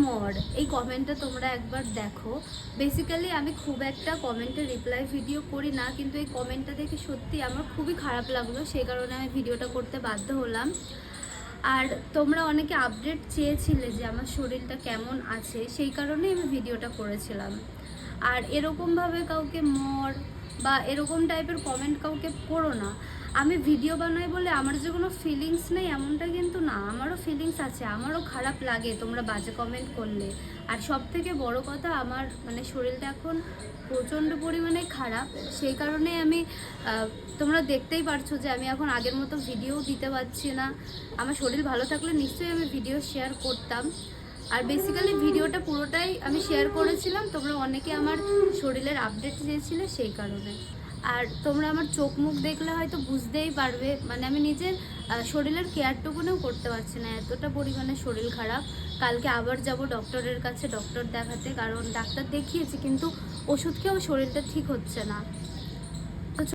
মর, এই কমেন্টটা তোমরা একবার দেখো। বেসিক্যালি আমি খুব একটা কমেন্টে রিপ্লাই ভিডিও করি না, কিন্তু এই কমেন্টটা দেখে সত্যি আমার খুবই খারাপ লাগলো, সেই কারণে আমি ভিডিওটা করতে বাধ্য হলাম। আর তোমরা অনেকে আপডেট চেয়েছিলে যে আমার শরীরটা কেমন আছে, সেই কারণেই আমি ভিডিওটা করেছিলাম। আর এরকমভাবে কাউকে মর বা এরকম টাইপের কমেন্ট কাউকে করো না। আমি ভিডিও বানাই বলে আমার যে কোনো ফিলিংস নেই এমনটা কিন্তু না, আমারও ফিলিংস আছে, আমারও খারাপ লাগে তোমরা বাজে কমেন্ট করলে। আর সব থেকে বড় কথা, আমার মানে শরীরটা এখন প্রচণ্ড পরিমাণে খারাপ, সেই কারণে আমি তোমরা দেখতেই পারছো যে আমি এখন আগের মতো ভিডিও দিতে পারছি না। আমার শরীর ভালো থাকলে নিশ্চয়ই আমি ভিডিও শেয়ার করতাম। আর বেসিক্যালি ভিডিওটা পুরোটাই আমি শেয়ার করেছিলাম, তোমরা অনেকে আমার শরীরের আপডেট চেয়েছিলে সেই কারণে। আর তোমরা আমার চোখ মুখ দেখলে হয়তো বুঝতেই পারবে, মানে আমি নিজের শরীরের কেয়ারটুকুনেও করতে পারছি না, এতটা পরিমাণে শরীর খারাপ। কালকে আবার যাব ডক্টরের কাছে, ডক্টর দেখাতে, কারণ ডাক্তার দেখিয়েছি কিন্তু ওষুধ খেয়েও শরীরটা ঠিক হচ্ছে না।